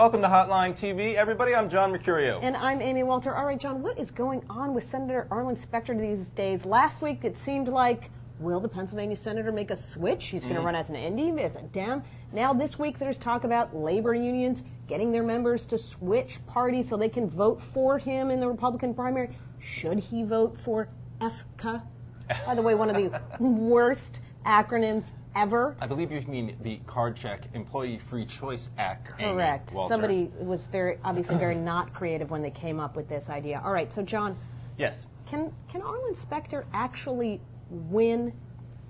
Welcome to Hotline TV, everybody. I'm John Mercurio. And I'm Amy Walter. All right, John, what is going on with Senator Arlen Specter these days? Last week it seemed like, will the Pennsylvania senator make a switch? He's going to run as an Indy, as a Dem. Now this week there's talk about labor unions getting their members to switch parties so they can vote for him in the Republican primary. Should he vote for EFCA? By the way, one of the worst acronyms ever. I believe you mean the Card Check Employee Free Choice Act. Correct. Somebody was obviously very not creative when they came up with this idea. All right, so John. Yes. Can Arlen Specter actually win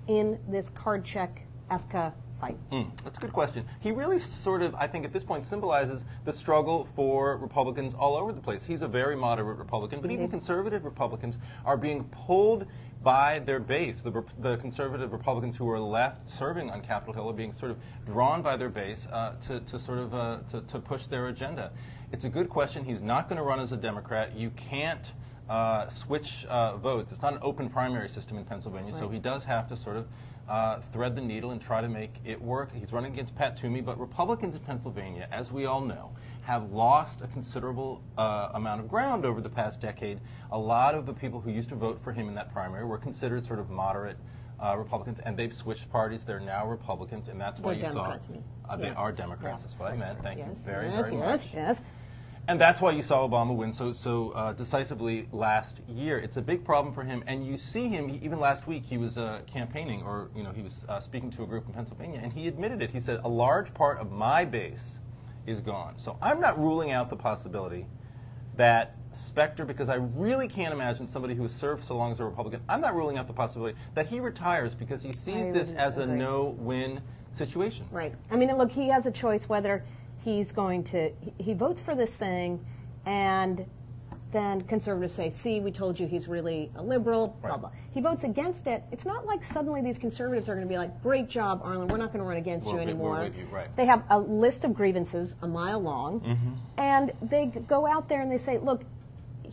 in this Card Check EFCA fight? That's a good question. He really sort of, I think at this point, symbolizes the struggle for Republicans all over the place. He's a very moderate Republican, but even conservative Republicans are being pulled by their base. The conservative Republicans who are left serving on Capitol Hill are being sort of drawn by their base to push their agenda. It's a good question. He's not going to run as a Democrat. You can't switch votes. It's not an open primary system in Pennsylvania, so he does have to sort of thread the needle and try to make it work. He's running against Pat Toomey, but Republicans in Pennsylvania, as we all know, have lost a considerable amount of ground over the past decade. A lot of the people who used to vote for him in that primary were considered sort of moderate Republicans, and they've switched parties. They're now Republicans, and that's why you Democrats, saw they are Democrats. That's what I meant. Thank you very much. Yes. And that's why you saw Obama win so decisively last year. It's a big problem for him, and you see him, even last week he was campaigning, or he was speaking to a group in Pennsylvania, and he admitted it. He said, a large part of my base is gone. So I'm not ruling out the possibility that Specter, because I really can't imagine somebody who has served so long as a Republican, I'm not ruling out the possibility that he retires because he sees this as a no-win situation. Right. I mean, look, he has a choice whether he's going to, he votes for this thing, and then conservatives say, see, we told you he's really a liberal, blah, blah. He votes against it. It's not like suddenly these conservatives are going to be like, great job, Arlen, we're not going to run against you anymore. We're with you, right. They have a list of grievances a mile long, and they go out there and they say, look,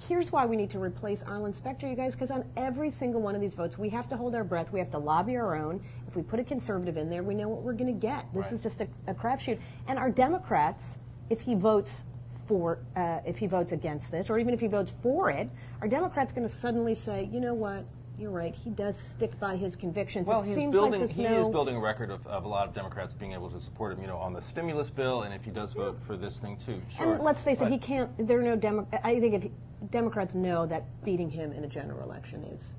here's why we need to replace Arlen Specter, you guys, because on every single one of these votes, we have to hold our breath. We have to lobby our own. If we put a conservative in there, we know what we're going to get. This is just a crapshoot. And our Democrats, if he votes against this, or even if he votes for it, our Democrats going to suddenly say, you know what? You're right. He does stick by his convictions. Well, he is building a record of a lot of Democrats being able to support him, on the stimulus bill, and if he does vote for this thing too. Sure. And let's face it, he can't. There are no I think if Democrats know that beating him in a general election is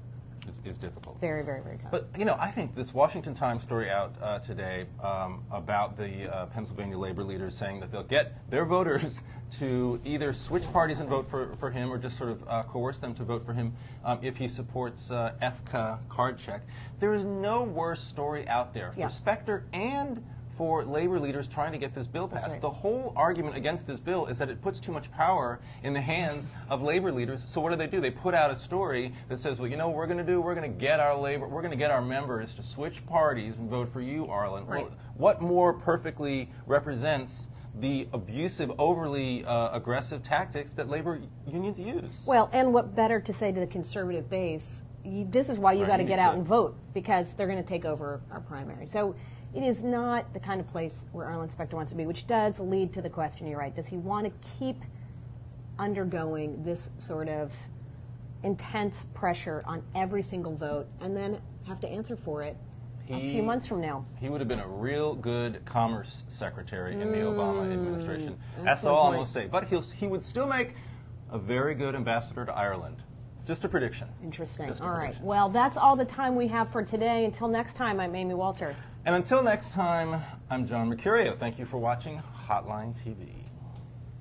difficult. Very, very, very tough. But, I think this Washington Times story out today about the Pennsylvania labor leaders saying that they'll get their voters to either switch parties and vote for him, or just sort of coerce them to vote for him if he supports EFCA Card Check. There is no worse story out there for Specter and for labor leaders trying to get this bill passed. Right. The whole argument against this bill is that it puts too much power in the hands of labor leaders. So what do? They put out a story that says, well, what we're going to do? We're going to get our members to switch parties and vote for you, Arlen. Right. Well, what more perfectly represents the abusive, overly aggressive tactics that labor unions use? Well, and what better to say to the conservative base, this is why you got to get out and vote, because they're going to take over our primary. So it is not the kind of place where Arlen Specter wants to be, which does lead to the question, you're right, does he want to keep undergoing this sort of intense pressure on every single vote and then have to answer for it a few months from now? He would have been a real good commerce secretary in the Obama administration. That's all I'm going to say. But he would still make a very good ambassador to Ireland. It's just a prediction. Interesting. All right. Well, that's all the time we have for today. Until next time, I'm Amy Walter. And until next time, I'm John Mercurio. Thank you for watching Hotline TV.